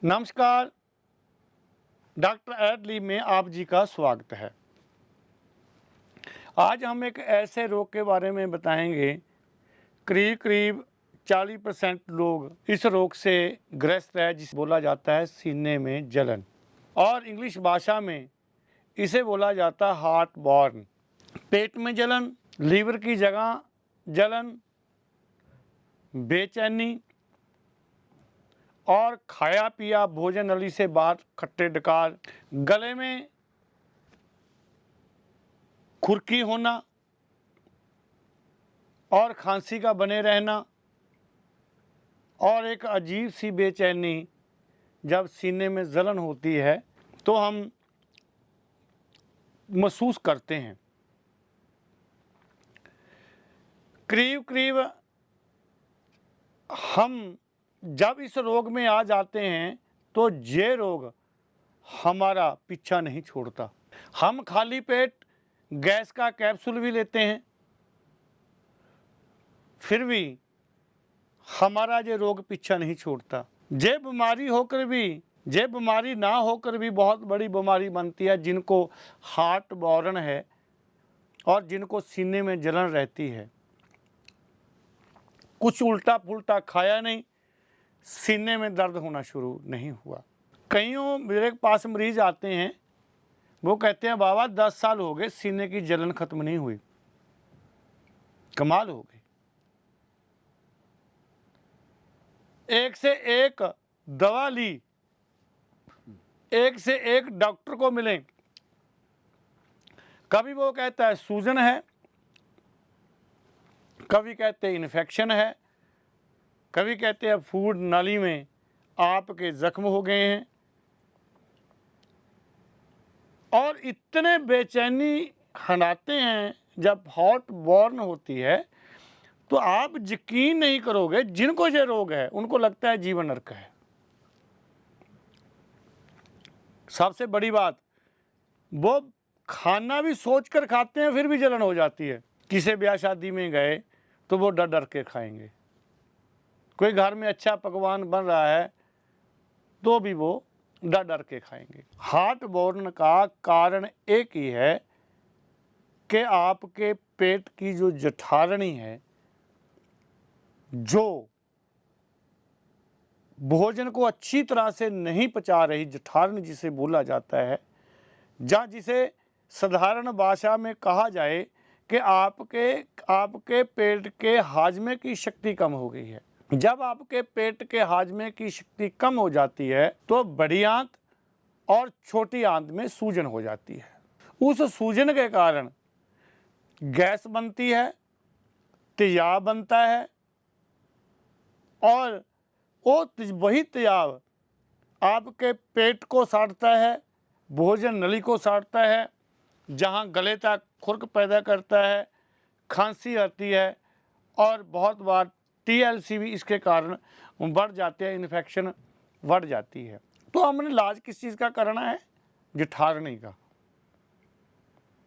नमस्कार, डॉक्टर एडली में आप जी का स्वागत है। आज हम एक ऐसे रोग के बारे में बताएंगे, करीब 40% लोग इस रोग से ग्रस्त है, जिसे बोला जाता है सीने में जलन, और इंग्लिश भाषा में इसे बोला जाता है हार्ट बर्न। पेट में जलन, लीवर की जगह जलन, बेचैनी और खाया पिया भोजन नली से बाहर खट्टे डकार, गले में खुरकी होना और खांसी का बने रहना, और एक अजीब सी बेचैनी जब सीने में जलन होती है तो हम महसूस करते हैं। करीब हम जब इस रोग में आ जाते हैं तो ये रोग हमारा पीछा नहीं छोड़ता। हम खाली पेट गैस का कैप्सूल भी लेते हैं, फिर भी हमारा ये रोग पीछा नहीं छोड़ता। ये बीमारी ना होकर भी बहुत बड़ी बीमारी बनती है, जिनको हार्ट बर्न है और जिनको सीने में जलन रहती है। कुछ उल्टा पुल्टा खाया नहीं, सीने में दर्द होना शुरू नहीं हुआ। कईयों मेरे पास मरीज आते हैं, वो कहते हैं बाबा 10 साल हो गए, सीने की जलन खत्म नहीं हुई। कमाल हो गई। एक से एक दवा ली, एक से एक डॉक्टर को मिले, कभी वो कहता है सूजन है, कभी कहते हैं इन्फेक्शन है, कभी कहते हैं फूड नाली में आपके जख्म हो गए हैं। और इतने बेचैनी हनाते हैं जब हार्ट बर्न होती है, तो आप यकीन नहीं करोगे, जिनको ये रोग है उनको लगता है जीवन नरक है। सबसे बड़ी बात, वो खाना भी सोच कर खाते हैं, फिर भी जलन हो जाती है। किसी ब्याह शादी में गए तो वो डर डर के खाएंगे। कोई घर में अच्छा पकवान बन रहा है तो भी वो डर डर के खाएंगे। हार्ट बर्न का कारण एक ही है कि आपके पेट की जो जठराग्नि है, जो भोजन को अच्छी तरह से नहीं पचा रही, जठराग्नि जिसे बोला जाता है, या जिसे साधारण भाषा में कहा जाए कि आपके पेट के हाजमे की शक्ति कम हो गई है। जब आपके पेट के हाजमे की शक्ति कम हो जाती है तो बड़ी आंत और छोटी आंत में सूजन हो जाती है। उस सूजन के कारण गैस बनती है, तेजाब बनता है, और वही तेजाब आपके पेट को साड़ता है, भोजन नली को साड़ता है, जहां गले तक खुरक पैदा करता है, खांसी आती है, और बहुत बार TLC भी इसके कारण बढ़ जाते हैं, इन्फेक्शन बढ़ जाती है। तो हमने इलाज किस चीज़ का करना है? जठराग्नि का,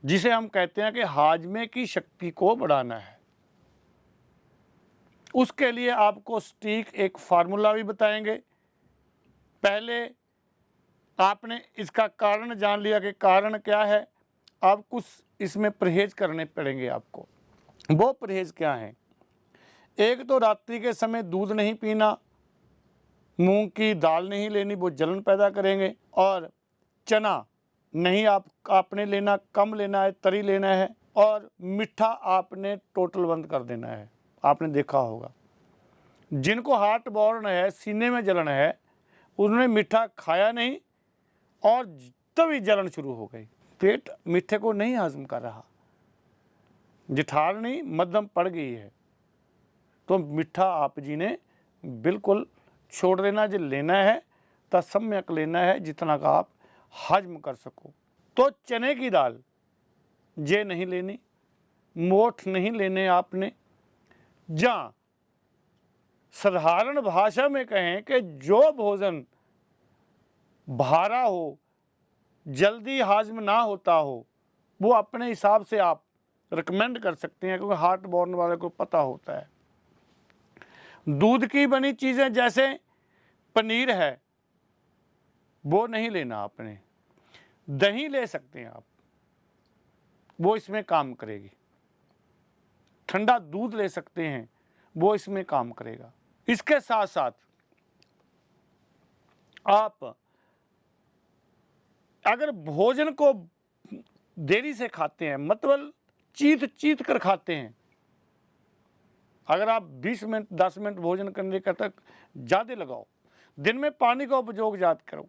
जिसे हम कहते हैं कि हाजमे की शक्ति को बढ़ाना है। उसके लिए आपको सटीक एक फार्मूला भी बताएंगे। पहले आपने इसका कारण जान लिया कि कारण क्या है, अब कुछ इसमें परहेज करने पड़ेंगे आपको। वो परहेज क्या है? एक तो रात्रि के समय दूध नहीं पीना, मूंग की दाल नहीं लेनी, वो जलन पैदा करेंगे, और चना नहीं आपने लेना, कम लेना है, तरी लेना है, और मीठा आपने टोटल बंद कर देना है। आपने देखा होगा जिनको हार्ट बर्न है, सीने में जलन है, उन्होंने मीठा खाया नहीं और तभी जलन शुरू हो गई। पेट मीठे को नहीं हजम कर रहा, जठराग्नि मध्यम पड़ गई है, तो मीठा आप जी ने बिल्कुल छोड़ देना। जो लेना है तो सम्यक लेना है, जितना का आप हजम कर सको। तो चने की दाल ये नहीं लेनी, मोठ नहीं लेने आपने। जहाँ साधारण भाषा में कहें कि जो भोजन भारा हो, जल्दी हाजम ना होता हो, वो अपने हिसाब से आप रिकमेंड कर सकते हैं, क्योंकि हार्ट बर्न वाले को पता होता है। दूध की बनी चीज़ें जैसे पनीर है, वो नहीं लेना आपने। दही ले सकते हैं आप, वो इसमें काम करेगी। ठंडा दूध ले सकते हैं, वो इसमें काम करेगा। इसके साथ साथ आप अगर भोजन को देरी से खाते हैं, मतलब चीत कर खाते हैं, अगर आप 20 मिनट 10 मिनट भोजन करने का तक ज़्यादा लगाओ, दिन में पानी का उपयोग ज़्यादा करो,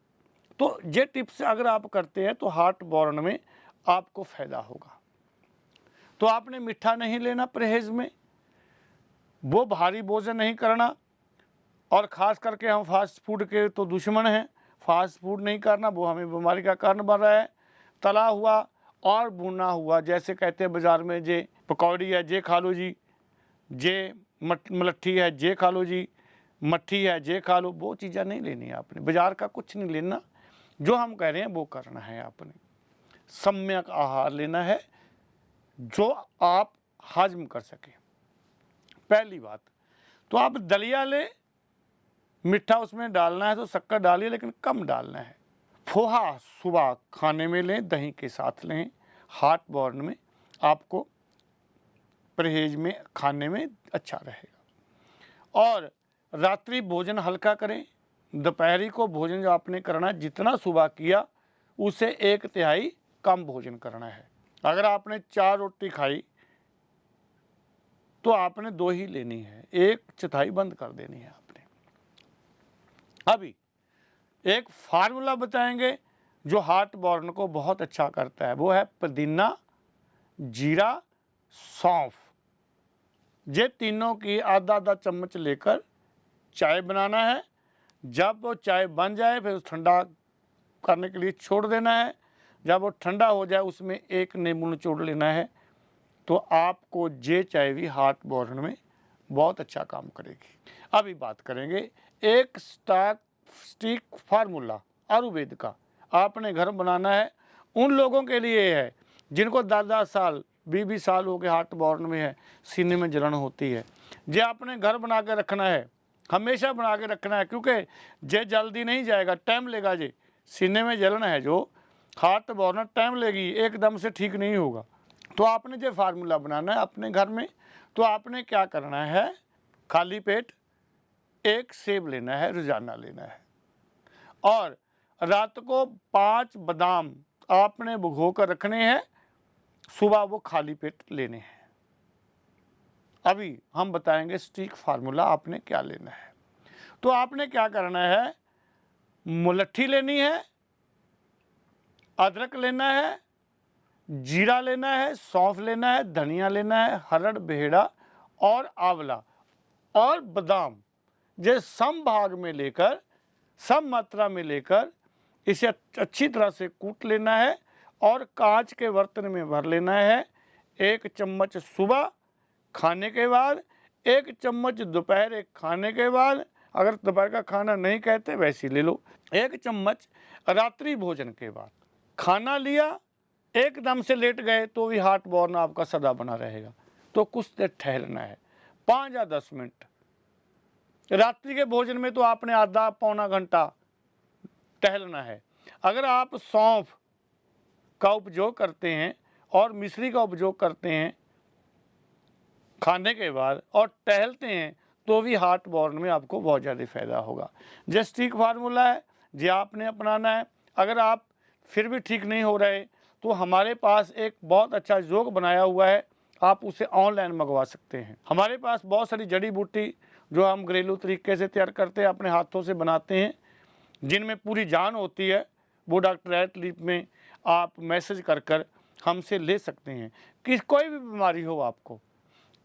तो ये टिप्स अगर आप करते हैं तो हार्ट बर्न में आपको फ़ायदा होगा। तो आपने मीठा नहीं लेना परहेज़ में, वो भारी भोजन नहीं करना, और ख़ास करके हम फास्ट फूड के तो दुश्मन हैं। फास्ट फूड नहीं करना, वो हमें बीमारी का कारण बन रहा है। तला हुआ और भुना हुआ, जैसे कहते हैं बाज़ार में, जे पकौड़ी है जे खा लो जी, जे मलट्ठी है जे खा लो जी, मट्ठी है जे खा लो, वो चीज़ें नहीं लेनी है आपने। बाज़ार का कुछ नहीं लेना, जो हम कह रहे हैं वो करना है आपने। सम्यक आहार लेना है जो आप हजम कर सकें। पहली बात तो आप दलिया ले, मीठा उसमें डालना है तो शक्कर डालिए, लेकिन कम डालना है। पोहा सुबह खाने में लें, दही के साथ लें। हार्ट बर्न में आपको परहेज में खाने में अच्छा रहेगा। और रात्रि भोजन हल्का करें। दोपहरी को भोजन जो आपने करना, जितना सुबह किया उसे 1/3 कम भोजन करना है। अगर आपने 4 रोटी खाई तो आपने 2 ही लेनी है, 1/4 बंद कर देनी है आपने। अभी एक फार्मूला बताएंगे जो हार्ट बर्न को बहुत अच्छा करता है, वो है पुदीना, जीरा, सौंफ। ये तीनों की आधा चम्मच लेकर चाय बनाना है। जब वो चाय बन जाए फिर ठंडा करने के लिए छोड़ देना है। जब वो ठंडा हो जाए उसमें 1 नींबू निचोड़ लेना है। तो आपको ये चाय भी हार्ट बर्न में बहुत अच्छा काम करेगी। अभी बात करेंगे एक स्टिक फार्मूला आयुर्वेद का, आपने घर बनाना है। उन लोगों के लिए है जिनको 10-10 साल 20-20 साल हो गए हार्ट बर्न में है, सीने में जलन होती है। ये आपने घर बना के रखना है, हमेशा बना के रखना है, क्योंकि ये जल्दी नहीं जाएगा, टाइम लेगा। ये सीने में जलन है जो हार्ट बर्न टाइम लेगी, एकदम से ठीक नहीं होगा। तो आपने जो फार्मूला बनाना है अपने घर में, तो आपने क्या करना है, खाली पेट 1 सेब लेना है, रोजाना लेना है। और रात को 5 बादाम आपने भिगो कर रखने हैं, सुबह वो खाली पेट लेने हैं। अभी हम बताएंगे स्टिक फार्मूला आपने क्या लेना है। तो आपने क्या करना है, मुलट्ठी लेनी है, अदरक लेना है, जीरा लेना है, सौंफ लेना है, धनिया लेना है, हरड़ बेहड़ा और आंवला और बादाम। ये सम भाग में लेकर, सम मात्रा में लेकर इसे अच्छी तरह से कूट लेना है और कांच के बर्तन में भर लेना है। 1 चम्मच सुबह खाने के बाद, 1 चम्मच दोपहर खाने के बाद, अगर दोपहर का खाना नहीं कहते वैसे ले लो, 1 चम्मच रात्रि भोजन के बाद। खाना लिया, एकदम से लेट गए तो भी हार्ट बर्न आपका सदा बना रहेगा। तो कुछ देर ठहरना है, 5 या 10 मिनट। रात्रि के भोजन में तो आपने आधा पौना घंटा टहलना है। अगर आप सौंफ का उपयोग करते हैं और मिश्री का उपयोग करते हैं खाने के बाद और टहलते हैं, तो भी हार्ट बर्न में आपको बहुत ज़्यादा फायदा होगा। जो स्टिक फार्मूला है जो आपने अपनाना है। अगर आप फिर भी ठीक नहीं हो रहे तो हमारे पास एक बहुत अच्छा योग बनाया हुआ है, आप उसे ऑनलाइन मंगवा सकते हैं। हमारे पास बहुत सारी जड़ी बूटी जो हम घरेलू तरीके से तैयार करते हैं, अपने हाथों से बनाते हैं, जिनमें पूरी जान होती है। वो डॉक्टर एट लीफ में आप मैसेज कर हमसे ले सकते हैं। कि कोई भी बीमारी हो,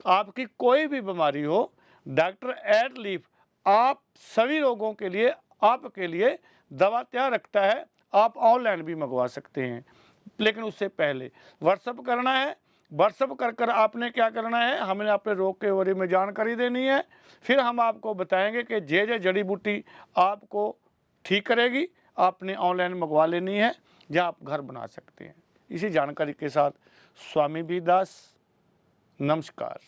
आपकी कोई भी बीमारी हो, डॉक्टर एट लीफ आप सभी रोगों के लिए आपके लिए दवा तैयार रखता है। आप ऑनलाइन भी मंगवा सकते हैं, लेकिन उससे पहले व्हाट्सअप करना है। व्हाट्सअप कर आपने क्या करना है, हमें अपने रोग के बारे में जानकारी देनी है। फिर हम आपको बताएंगे कि जे जड़ी बूटी आपको ठीक करेगी, आपने ऑनलाइन मंगवा लेनी है या आप घर बना सकते हैं। इसी जानकारी के साथ स्वामी बी दास, नमस्कार।